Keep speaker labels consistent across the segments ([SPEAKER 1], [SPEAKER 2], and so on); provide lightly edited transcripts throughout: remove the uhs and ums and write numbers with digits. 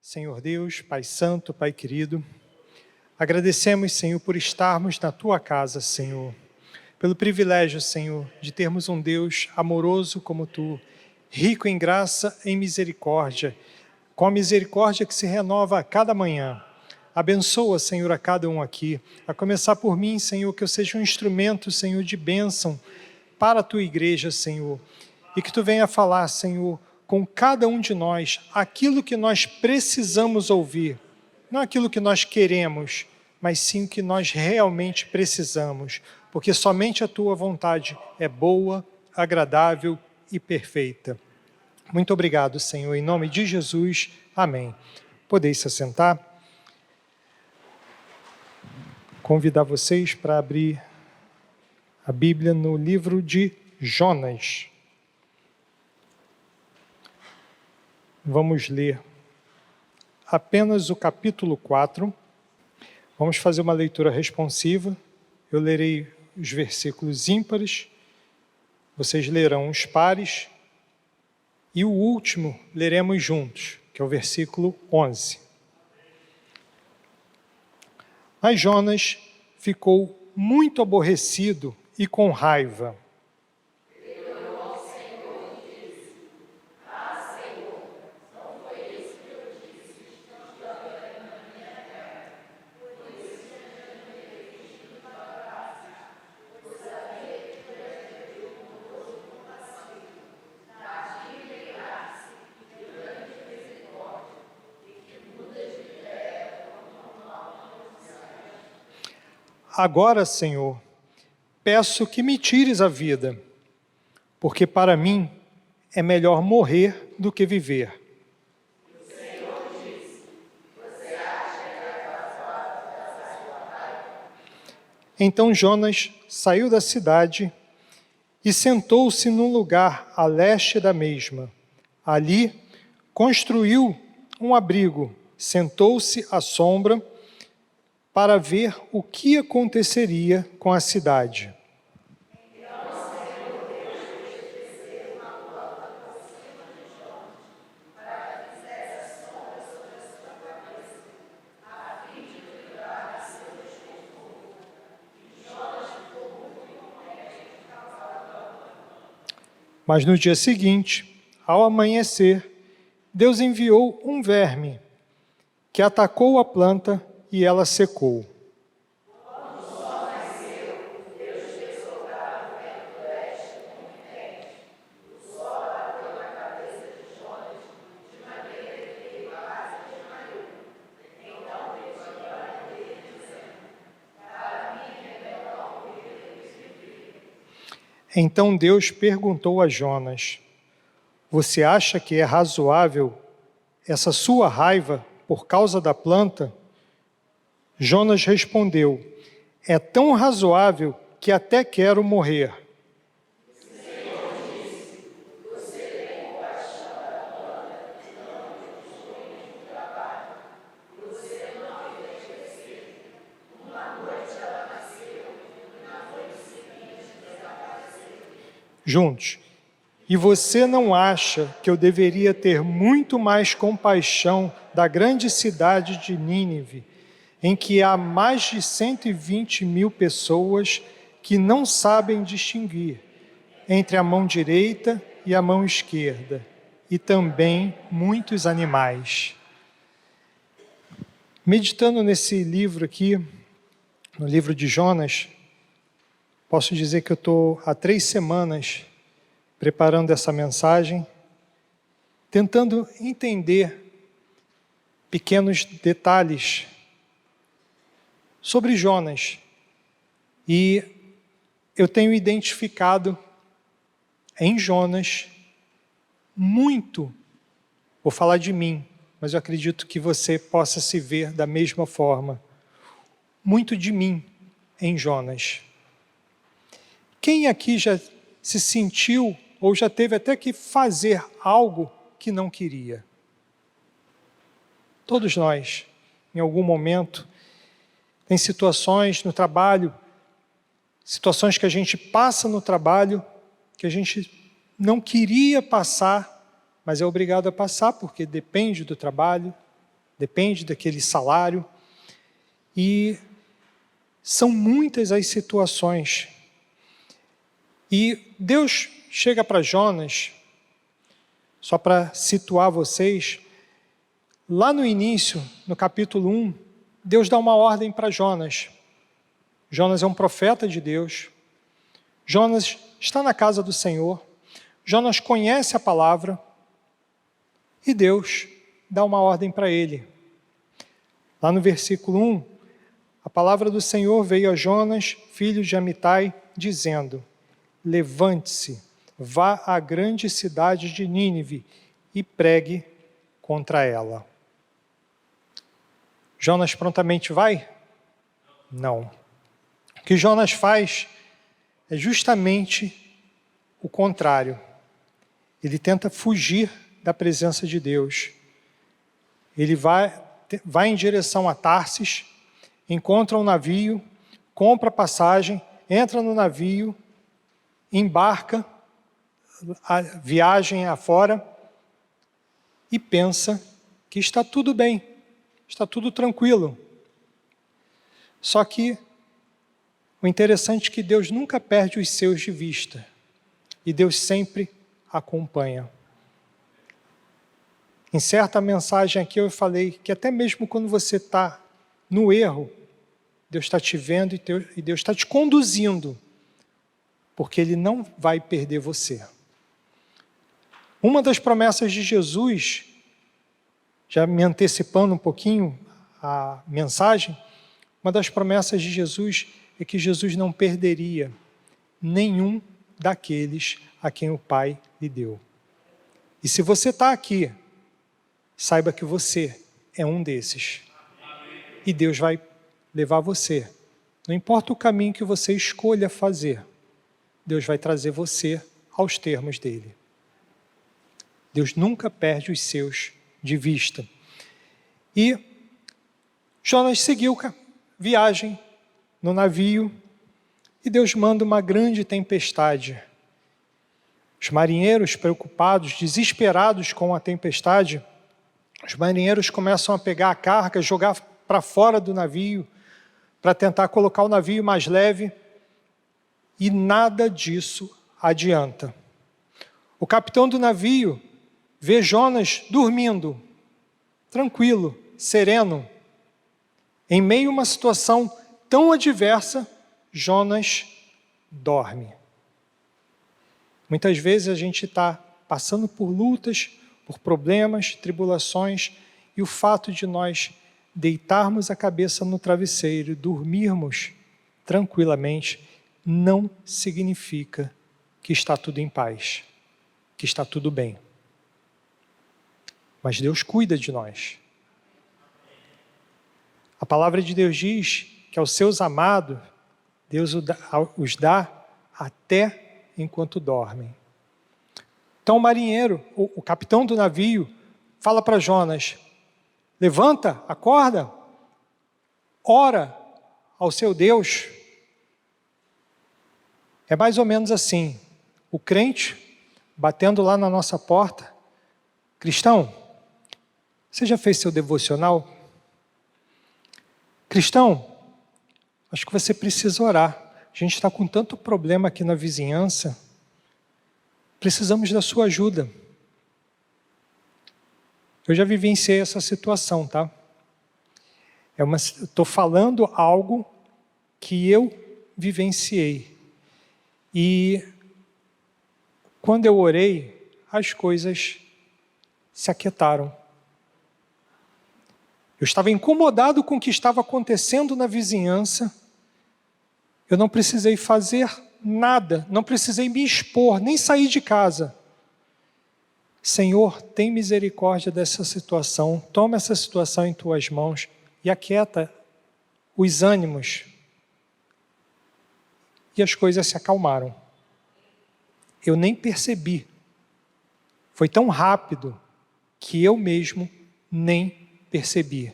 [SPEAKER 1] Senhor Deus, Pai Santo, Pai querido, agradecemos, Senhor, por estarmos na Tua casa, Senhor, pelo privilégio, Senhor, de termos um Deus amoroso como Tu, rico em graça e em misericórdia, com a misericórdia que se renova a cada manhã. Abençoa, Senhor, a cada um aqui, a começar por mim, Senhor, que eu seja um instrumento, Senhor, de bênção para a Tua igreja, Senhor, e que Tu venha falar, Senhor, com cada um de nós, aquilo que nós precisamos ouvir, não aquilo que nós queremos, mas sim o que nós realmente precisamos, porque somente a Tua vontade é boa, agradável e perfeita. Muito obrigado, Senhor, em nome de Jesus, amém. Podeis se assentar. Convidar vocês para abrir a Bíblia no livro de Jonas. Vamos ler apenas o capítulo 4. Vamos fazer uma leitura responsiva. Eu lerei os versículos ímpares, vocês lerão os pares, e o último leremos juntos, que é o versículo 11. Mas Jonas ficou muito aborrecido e com raiva. Agora, Senhor, peço que me tires a vida, porque para mim é melhor morrer do que viver.
[SPEAKER 2] O Senhor disse: você acha que é razoável causar sua raiva?
[SPEAKER 1] Então Jonas saiu da cidade e sentou-se num lugar a leste da mesma. Ali construiu um abrigo, sentou-se à sombra para ver o que aconteceria com a cidade.
[SPEAKER 2] Então o Senhor Deus fez descer uma planta por cima de Jonas, para que fizesse sombra sobre a sua cabeça, a fim de livrar a seu desconforto. E Jonas ficou muito contente de causar a planta.
[SPEAKER 1] Mas no dia seguinte, ao amanhecer, Deus enviou um verme que atacou a planta e ela secou.
[SPEAKER 2] Quando o sol nasceu, Deus fez soprar o vento do leste muito quente. O sol bateu na cabeça de Jonas, de maneira que ele quase desmaiou. Então pediu a mãe dele, dizendo: para mim é melhor morrer do que viver.
[SPEAKER 1] Então Deus perguntou a Jonas: você acha que é razoável essa sua raiva por causa da planta? Jonas respondeu: é tão razoável que até quero morrer.
[SPEAKER 2] O Senhor disse: você tem compaixão da planta e não dos homens do trabalho. Você não a fez crescer. Uma noite ela nasceu e na noite seguinte desapareceu.
[SPEAKER 1] Juntos. E você não acha que eu deveria ter muito mais compaixão da grande cidade de Nínive, em que há mais de 120 mil pessoas que não sabem distinguir entre a mão direita e a mão esquerda, e também muitos animais? Meditando nesse livro aqui, no livro de Jonas, posso dizer que eu estou há 3 semanas preparando essa mensagem, tentando entender pequenos detalhes sobre Jonas. E eu tenho identificado em Jonas muito, vou falar de mim, mas eu acredito que você possa se ver da mesma forma, muito de mim em Jonas. Quem aqui já se sentiu ou já teve até que fazer algo que não queria? Todos nós, em algum momento, tem situações no trabalho, situações que a gente passa no trabalho, que a gente não queria passar, mas é obrigado a passar porque depende do trabalho. depende daquele salário. E são muitas as situações. E Deus chega para Jonas, só para situar vocês, lá no início, no capítulo 1, Deus dá uma ordem para Jonas. Jonas é um profeta de Deus. Jonas está na casa do Senhor. Jonas conhece a palavra. E Deus dá uma ordem para ele. Lá no versículo 1, a palavra do Senhor veio a Jonas, filho de Amitai, dizendo: levante-se, vá à grande cidade de Nínive e pregue contra ela. Jonas prontamente vai? Não. O que Jonas faz é justamente o contrário. Ele tenta fugir da presença de Deus. Ele vai em direção a Tarsis, encontra um navio, compra passagem, entra no navio, embarca, a viagem afora e pensa que está tudo bem, está tudo tranquilo. Só que o interessante é que Deus nunca perde os seus de vista e Deus sempre acompanha. Em certa mensagem aqui eu falei que até mesmo quando você está no erro, Deus está te vendo e Deus está te conduzindo, porque Ele não vai perder você. Uma das promessas de Jesus, já me antecipando um pouquinho a mensagem, uma das promessas de Jesus é que Jesus não perderia nenhum daqueles a quem o Pai lhe deu. E se você está aqui, saiba que você é um desses. E Deus vai levar você. Não importa o caminho que você escolha fazer, Deus vai trazer você aos termos dele. Deus nunca perde os seus de vista. E Jonas seguiu viagem no navio e Deus manda uma grande tempestade. Os marinheiros preocupados, desesperados com a tempestade, os marinheiros começam a pegar a carga, jogar para fora do navio, para tentar colocar o navio mais leve, e nada disso adianta. O capitão do navio vê Jonas dormindo, tranquilo, sereno. Em meio a uma situação tão adversa, Jonas dorme. Muitas vezes a gente está passando por lutas, por problemas, tribulações, e o fato de nós deitarmos a cabeça no travesseiro e dormirmos tranquilamente não significa que está tudo em paz, que está tudo bem. Mas Deus cuida de nós. A palavra de Deus diz que aos seus amados, Deus os dá até enquanto dormem. Então o marinheiro, o capitão do navio, fala para Jonas: levanta, acorda, ora ao seu Deus. É mais ou menos assim, o crente batendo lá na nossa porta: cristão, você já fez seu devocional? Cristão, acho que você precisa orar. A gente está com tanto problema aqui na vizinhança, precisamos da sua ajuda. Eu já vivenciei essa situação, tá? Estou falando algo que eu vivenciei. E quando eu orei, as coisas se aquietaram. Eu estava incomodado com o que estava acontecendo na vizinhança. Eu não precisei fazer nada, não precisei me expor, nem sair de casa. Senhor, tem misericórdia dessa situação, toma essa situação em tuas mãos e aquieta os ânimos. E as coisas se acalmaram. Eu nem percebi. Foi tão rápido que eu mesmo nem percebi.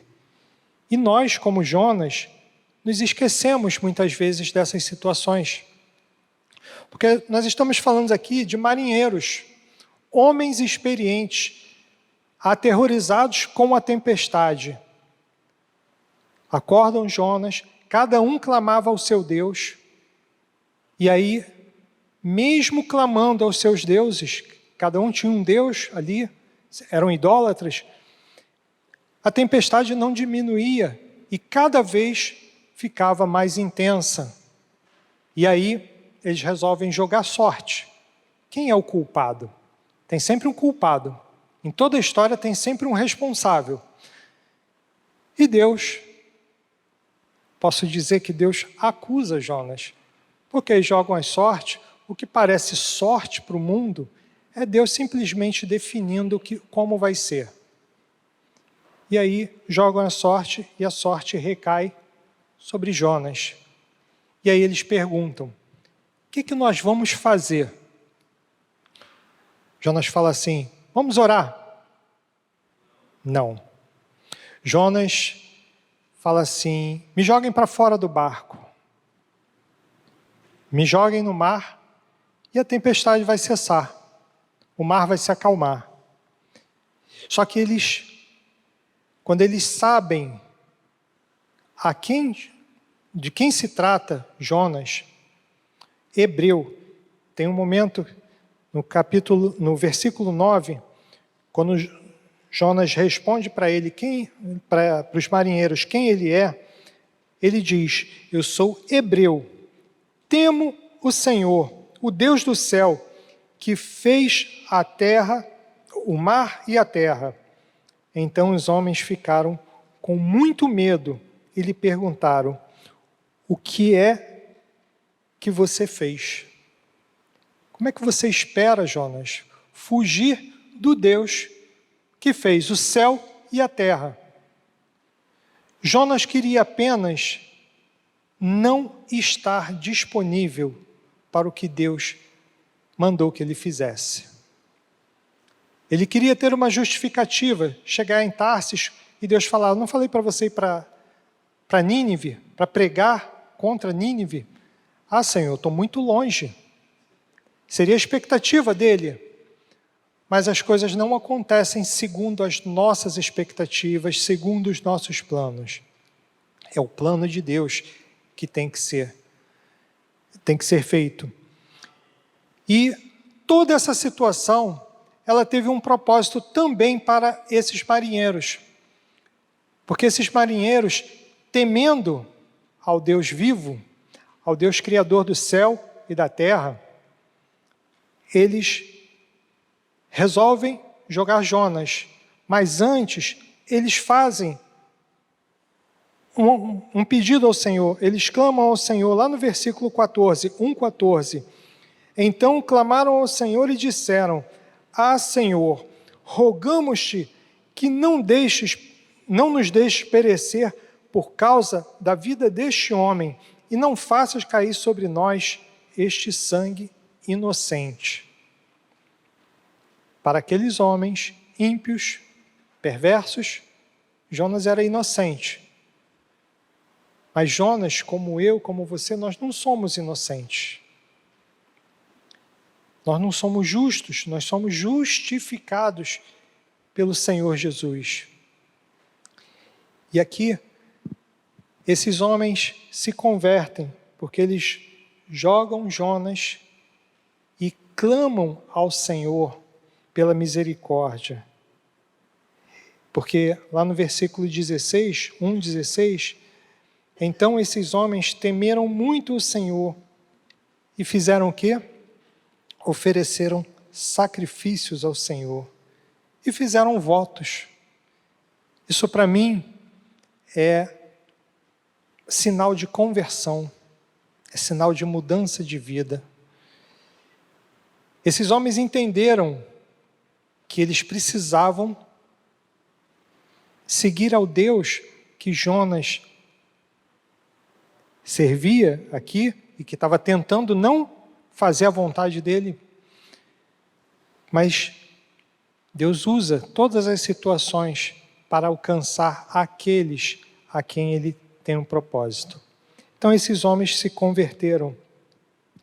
[SPEAKER 1] E nós, como Jonas, nos esquecemos muitas vezes dessas situações. Porque nós estamos falando aqui de marinheiros, homens experientes, aterrorizados com a tempestade, acordam Jonas, cada um clamava ao seu Deus, e aí, mesmo clamando aos seus deuses, cada um tinha um Deus ali, eram idólatras, a tempestade não diminuía e cada vez ficava mais intensa. E aí, eles resolvem jogar sorte. Quem é o culpado? Tem sempre um culpado. Em toda a história tem sempre um responsável. E Deus, posso dizer que Deus acusa Jonas, porque eles jogam a sorte. O que parece sorte para o mundo é Deus simplesmente definindo como vai ser. E aí jogam a sorte e a sorte recai sobre Jonas. E aí eles perguntam, o que nós vamos fazer? Jonas fala assim, vamos orar? Não. Jonas fala assim, me joguem para fora do barco. Me joguem no mar e a tempestade vai cessar. O mar vai se acalmar. Só que quando eles sabem de quem se trata Jonas, Hebreu, tem um momento no versículo 9, quando Jonas responde para ele, para os marinheiros, quem ele é, ele diz, eu sou hebreu, temo o Senhor, o Deus do céu, que fez a terra, o mar e a terra. Então os homens ficaram com muito medo e lhe perguntaram, o que é que você fez? Como é que você espera, Jonas, fugir do Deus que fez o céu e a terra? Jonas queria apenas não estar disponível para o que Deus mandou que ele fizesse. Ele queria ter uma justificativa, chegar em Tarsis e Deus falar, não falei para você ir para Nínive, para pregar contra Nínive? Ah, Senhor, estou muito longe. Seria a expectativa dele. Mas as coisas não acontecem segundo as nossas expectativas, segundo os nossos planos. É o plano de Deus que tem que ser feito. E toda essa situação, ela teve um propósito também para esses marinheiros. Porque esses marinheiros, temendo ao Deus vivo, ao Deus criador do céu e da terra, eles resolvem jogar Jonas. Mas antes, eles fazem um pedido ao Senhor. Eles clamam ao Senhor, lá no versículo 14, 1:14. Então clamaram ao Senhor e disseram, ah, Senhor, rogamos-te que não nos deixes perecer por causa da vida deste homem, e não faças cair sobre nós este sangue inocente. Para aqueles homens ímpios, perversos, Jonas era inocente. Mas Jonas, como eu, como você, nós não somos inocentes. Nós não somos justos, nós somos justificados pelo Senhor Jesus. E aqui, esses homens se convertem, porque eles jogam Jonas e clamam ao Senhor pela misericórdia. Porque lá no versículo 16, 1:16, então esses homens temeram muito o Senhor e fizeram o quê? Ofereceram sacrifícios ao Senhor e fizeram votos. Isso para mim é sinal de conversão, é sinal de mudança de vida. Esses homens entenderam que eles precisavam seguir ao Deus que Jonas servia aqui e que estava tentando não fazer a vontade dele. Mas Deus usa todas as situações para alcançar aqueles a quem Ele tem um propósito. Então esses homens se converteram.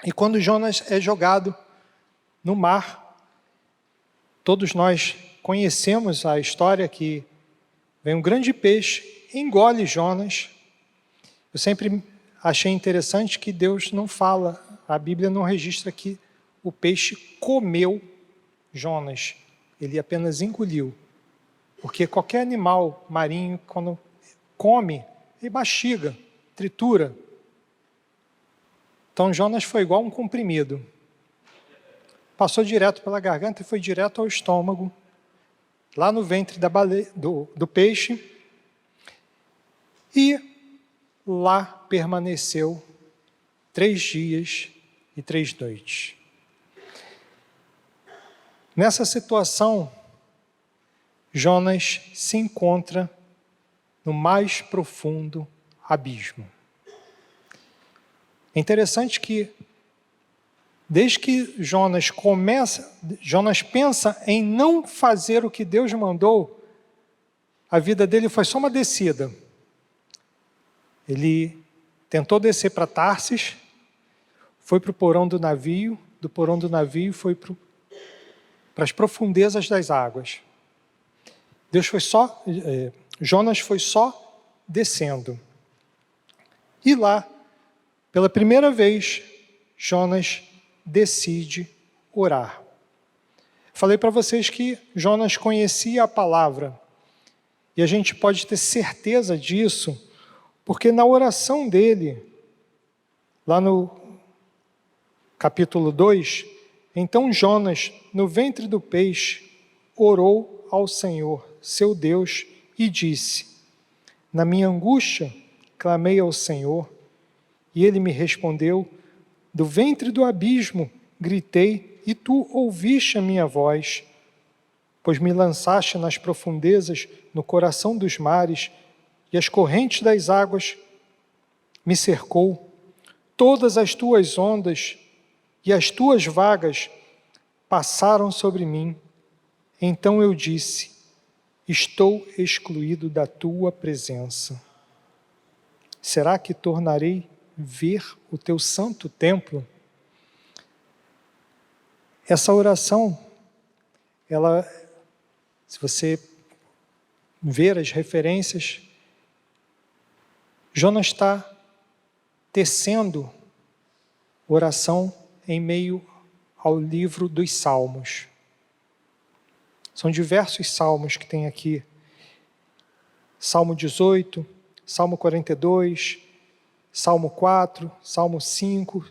[SPEAKER 1] E quando Jonas é jogado no mar, todos nós conhecemos a história que vem um grande peixe, engole Jonas. Eu sempre achei interessante que Deus não fala, a Bíblia não registra que o peixe comeu Jonas, ele apenas engoliu. Porque qualquer animal marinho, quando come, ele mastiga, tritura. Então Jonas foi igual um comprimido. Passou direto pela garganta e foi direto ao estômago, lá no ventre do peixe, e lá permaneceu 3 dias e 3 noites. Nessa situação, Jonas se encontra no mais profundo abismo. É interessante que, desde que Jonas pensa em não fazer o que Deus mandou, a vida dele foi só uma descida. Ele tentou descer para Tarsis, foi para o porão do navio, do porão do navio foi para as profundezas das águas. Jonas foi só descendo. E lá, pela primeira vez, Jonas decide orar. Falei para vocês que Jonas conhecia a palavra, e a gente pode ter certeza disso, porque na oração dele, lá no capítulo 2, então Jonas, no ventre do peixe, orou ao Senhor, seu Deus, e disse: na minha angústia, clamei ao Senhor, e ele me respondeu, do ventre do abismo, gritei, e tu ouviste a minha voz, pois me lançaste nas profundezas, no coração dos mares, e as correntes das águas me cercou. Todas as tuas ondas e as tuas vagas passaram sobre mim. Então eu disse: estou excluído da tua presença. Será que tornarei ver o teu santo templo? Essa oração, se você ver as referências, Jonas está tecendo oração em meio ao livro dos Salmos. São diversos salmos que tem aqui. Salmo 18, Salmo 42, Salmo 4, Salmo 5.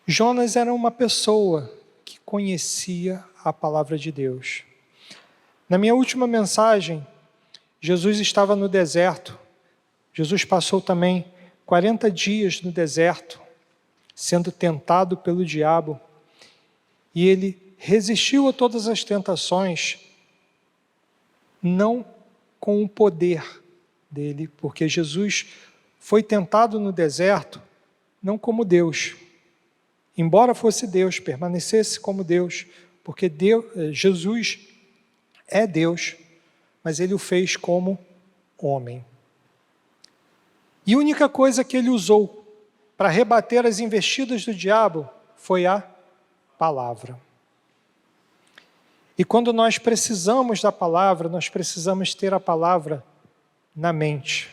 [SPEAKER 1] Jonas era uma pessoa que conhecia a palavra de Deus. Na minha última mensagem, Jesus estava no deserto. Jesus passou também 40 dias no deserto, sendo tentado pelo diabo. E ele resistiu a todas as tentações, não com o poder dele, porque Jesus foi tentado no deserto, não como Deus. Embora fosse Deus, permanecesse como Deus, porque Jesus é Deus, mas ele o fez como homem. E a única coisa que ele usou para rebater as investidas do diabo foi a palavra. E quando nós precisamos da palavra, nós precisamos ter a palavra na mente.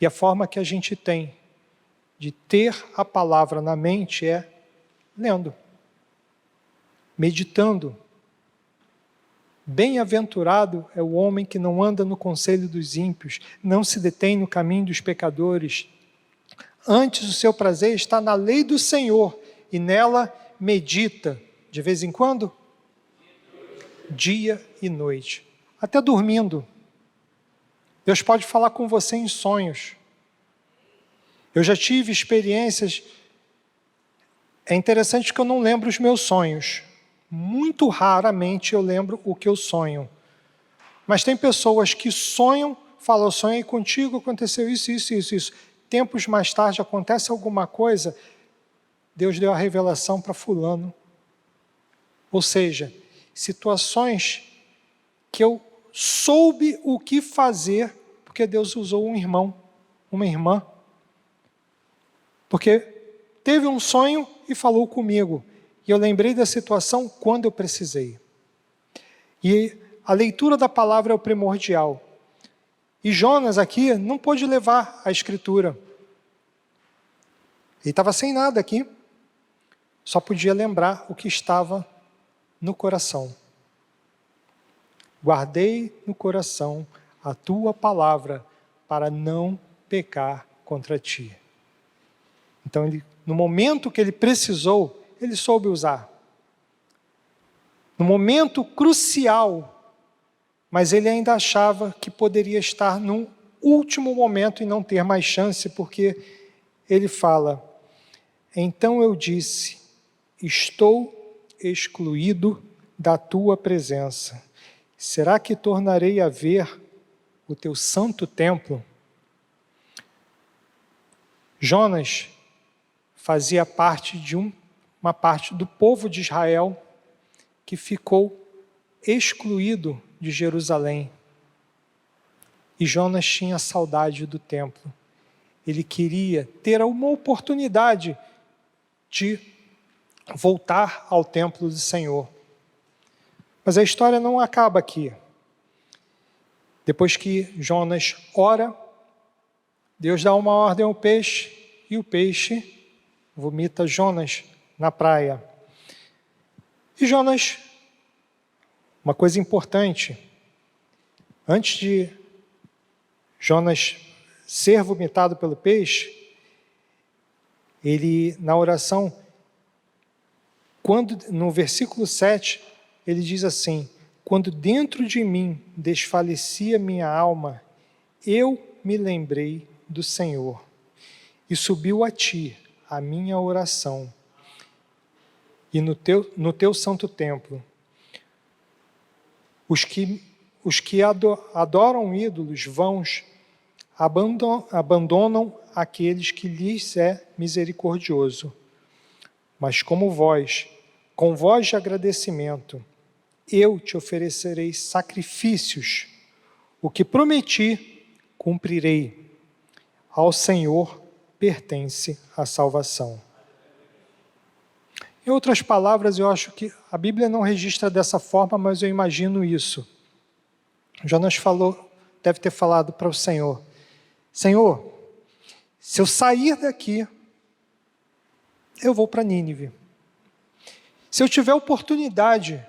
[SPEAKER 1] E a forma que a gente tem de ter a palavra na mente é lendo, meditando. Bem-aventurado é o homem que não anda no conselho dos ímpios, não se detém no caminho dos pecadores. Antes o seu prazer está na lei do Senhor, e nela medita, de vez em quando, dia e noite, até dormindo. Deus pode falar com você em sonhos. Eu já tive experiências, é interessante que eu não lembro os meus sonhos. Muito raramente eu lembro o que eu sonho. Mas tem pessoas que sonham, falam, eu sonhei contigo, aconteceu isso, isso, isso, isso. Tempos mais tarde acontece alguma coisa, Deus deu a revelação para fulano. Ou seja, situações que eu soube o que fazer, porque Deus usou um irmão, uma irmã. Porque teve um sonho e falou comigo. E eu lembrei da situação quando eu precisei. E a leitura da palavra é o primordial. E Jonas aqui não pôde levar a escritura. Ele estava sem nada aqui, só podia lembrar o que estava no coração. Guardei no coração a tua palavra para não pecar contra ti. Então, no momento que ele precisou, ele soube usar. No momento crucial, mas ele ainda achava que poderia estar num último momento e não ter mais chance, porque ele fala: então eu disse, estou excluído da tua presença. Será que tornarei a ver o teu santo templo? Jonas fazia parte de uma parte do povo de Israel que ficou excluído de Jerusalém. E Jonas tinha saudade do templo. Ele queria ter uma oportunidade de voltar ao templo do Senhor. Mas a história não acaba aqui. Depois que Jonas ora, Deus dá uma ordem ao peixe, e o peixe vomita Jonas na praia. E Jonas, uma coisa importante, antes de Jonas ser vomitado pelo peixe, ele, na oração, no versículo 7, ele diz assim: quando dentro de mim desfalecia minha alma, eu me lembrei do Senhor, e subiu a ti a minha oração, e no teu santo templo. Os que adoram ídolos vãos abandonam aqueles que lhes é misericordioso. Mas com voz de agradecimento, eu te oferecerei sacrifícios. O que prometi, cumprirei. Ao Senhor pertence a salvação. Em outras palavras, eu acho que a Bíblia não registra dessa forma, mas eu imagino isso. Jonas deve ter falado para o Senhor: Senhor, se eu sair daqui, eu vou para Nínive. Se eu tiver oportunidade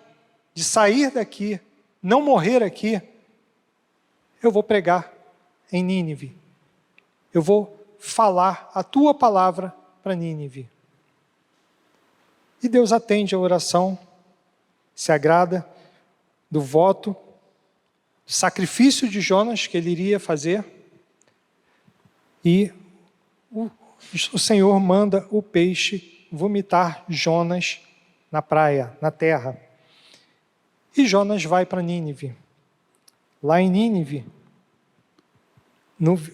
[SPEAKER 1] de sair daqui, não morrer aqui, eu vou pregar em Nínive. Eu vou falar a tua palavra para Nínive. E Deus atende a oração, se agrada do voto, do sacrifício de Jonas que ele iria fazer, e o Senhor manda o peixe vomitar Jonas na praia, na terra. E Jonas vai para Nínive. Lá em Nínive,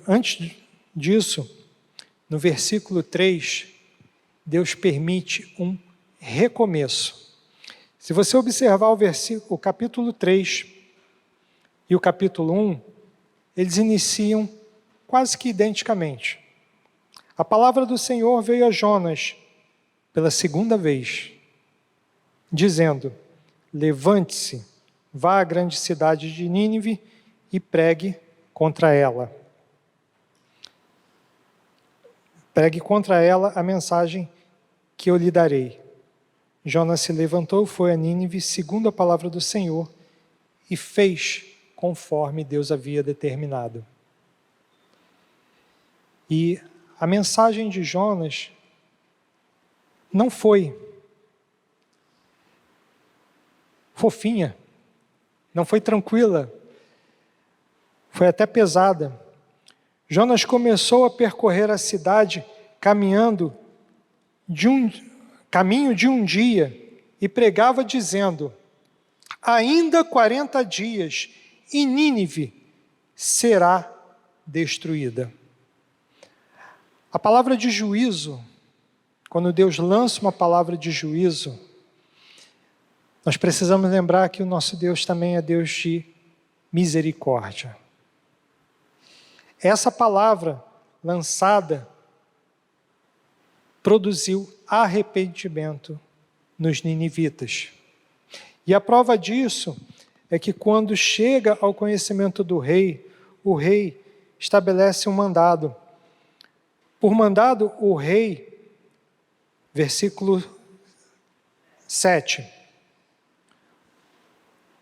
[SPEAKER 1] antes disso, no versículo 3, Deus permite um recomeço. Se você observar o capítulo 3 e o capítulo 1, eles iniciam quase que identicamente. A palavra do Senhor veio a Jonas pela segunda vez, dizendo: levante-se, vá à grande cidade de Nínive e pregue contra ela. Pregue contra ela a mensagem que eu lhe darei. Jonas se levantou, foi a Nínive, segundo a palavra do Senhor, e fez conforme Deus havia determinado. E a mensagem de Jonas não foi fofinha, não foi tranquila, foi até pesada. Jonas começou a percorrer a cidade caminho de um dia, e pregava dizendo: ainda 40 dias e Nínive será destruída. A palavra de juízo, quando Deus lança uma palavra de juízo, nós precisamos lembrar que o nosso Deus também é Deus de misericórdia. Essa palavra lançada produziu arrependimento nos ninivitas. E a prova disso é que quando chega ao conhecimento do rei, o rei estabelece um mandado. Por mandado, o rei, versículo 7,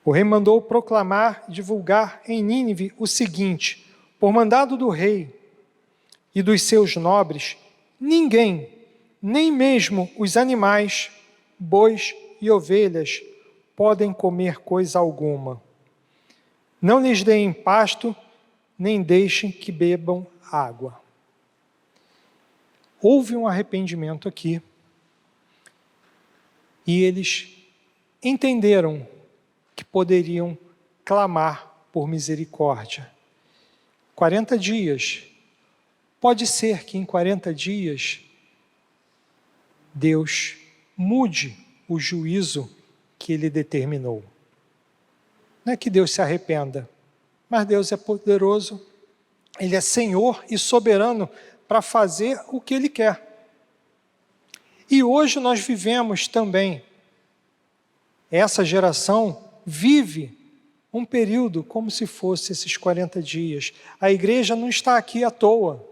[SPEAKER 1] o rei mandou proclamar e divulgar em Nínive o seguinte: por mandado do rei e dos seus nobres, ninguém, nem mesmo os animais, bois e ovelhas, podem comer coisa alguma. Não lhes deem pasto, nem deixem que bebam água. Houve um arrependimento aqui, e eles entenderam que poderiam clamar por misericórdia. 40 dias. Pode ser que em 40 dias Deus mude o juízo que Ele determinou. Não é que Deus se arrependa, mas Deus é poderoso, Ele é Senhor e soberano para fazer o que Ele quer. E hoje nós vivemos também, essa geração vive um período como se fosse esses 40 dias. A igreja não está aqui à toa.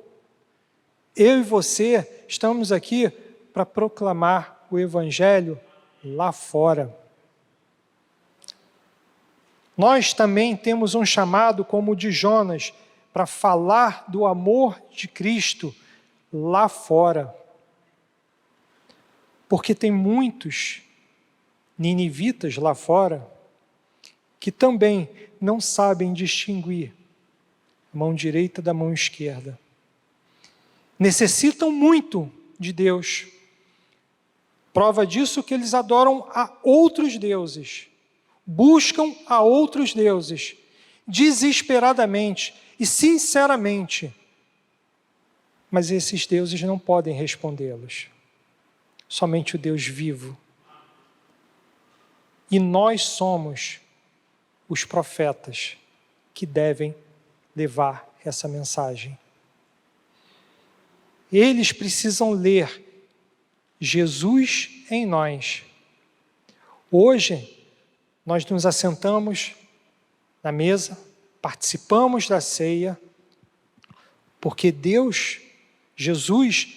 [SPEAKER 1] Eu e você estamos aqui para proclamar o Evangelho lá fora. Nós também temos um chamado como o de Jonas, para falar do amor de Cristo lá fora. Porque tem muitos ninivitas lá fora que também não sabem distinguir a mão direita da mão esquerda. Necessitam muito de Deus. Prova disso que eles adoram a outros deuses, buscam a outros deuses, desesperadamente e sinceramente. Mas esses deuses não podem respondê-los. Somente o Deus vivo. E nós somos os profetas que devem levar essa mensagem. Eles precisam ler Jesus em nós. Hoje, nós nos assentamos na mesa, participamos da ceia, porque Deus, Jesus,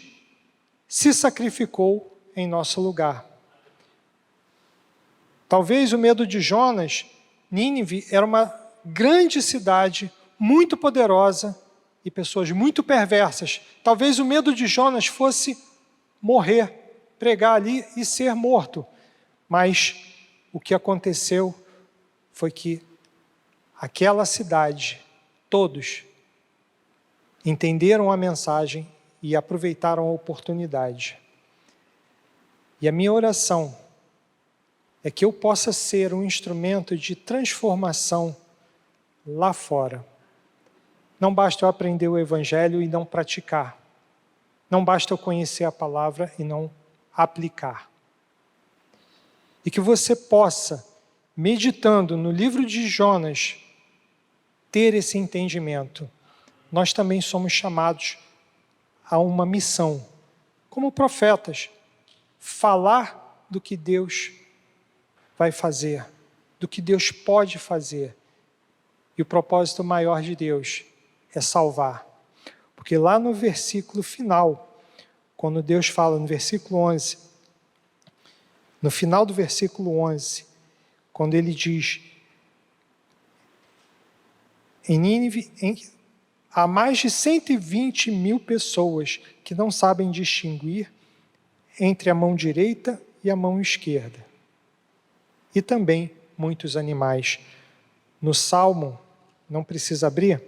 [SPEAKER 1] se sacrificou em nosso lugar. Talvez o medo de Jonas, Nínive era uma grande cidade, muito poderosa, e pessoas muito perversas. Talvez o medo de Jonas fosse morrer, pregar ali e ser morto. Mas o que aconteceu foi que aquela cidade, todos, entenderam a mensagem e aproveitaram a oportunidade. E a minha oração é que eu possa ser um instrumento de transformação lá fora. Não basta eu aprender o Evangelho e não praticar. Não basta eu conhecer a palavra e não aplicar. E que você possa, meditando no livro de Jonas, ter esse entendimento. Nós também somos chamados a uma missão, como profetas, falar do que Deus vai fazer, do que Deus pode fazer. E o propósito maior de Deus é salvar. Porque lá no versículo final, quando Deus fala no versículo 11, no final do versículo 11, quando ele diz, em Nínive há mais de 120 mil pessoas que não sabem distinguir entre a mão direita e a mão esquerda. E também muitos animais. No Salmo, não precisa abrir,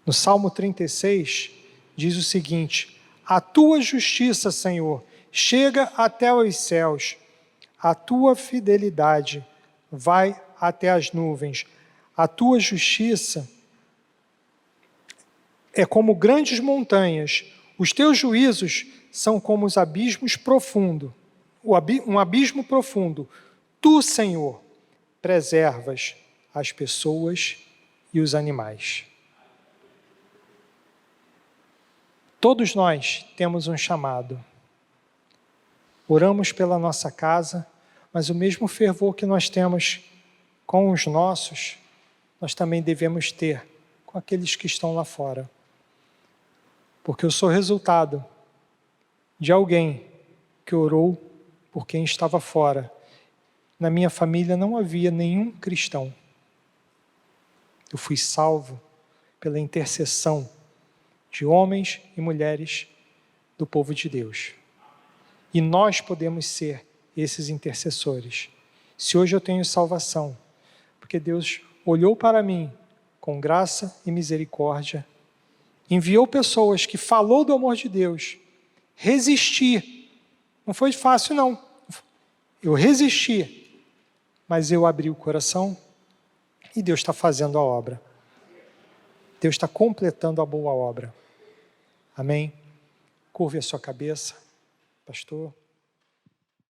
[SPEAKER 1] no Salmo 36, diz o seguinte: a tua justiça, Senhor, chega até os céus, a tua fidelidade vai até as nuvens, a tua justiça é como grandes montanhas, os teus juízos são como os abismos profundos, um abismo profundo. Tu, Senhor, preservas as pessoas e os animais. Todos nós temos um chamado. Oramos pela nossa casa, mas o mesmo fervor que nós temos com os nossos, nós também devemos ter com aqueles que estão lá fora. Porque eu sou resultado de alguém que orou por quem estava fora. Na minha família não havia nenhum cristão. Eu fui salvo pela intercessão de homens e mulheres do povo de Deus. E nós podemos ser esses intercessores. Se hoje eu tenho salvação, porque Deus olhou para mim com graça e misericórdia, enviou pessoas que falou do amor de Deus, resisti. Não foi fácil, não. Eu resisti, mas eu abri o coração e Deus está fazendo a obra. Deus está completando a boa obra. Amém? Curve a sua cabeça, pastor.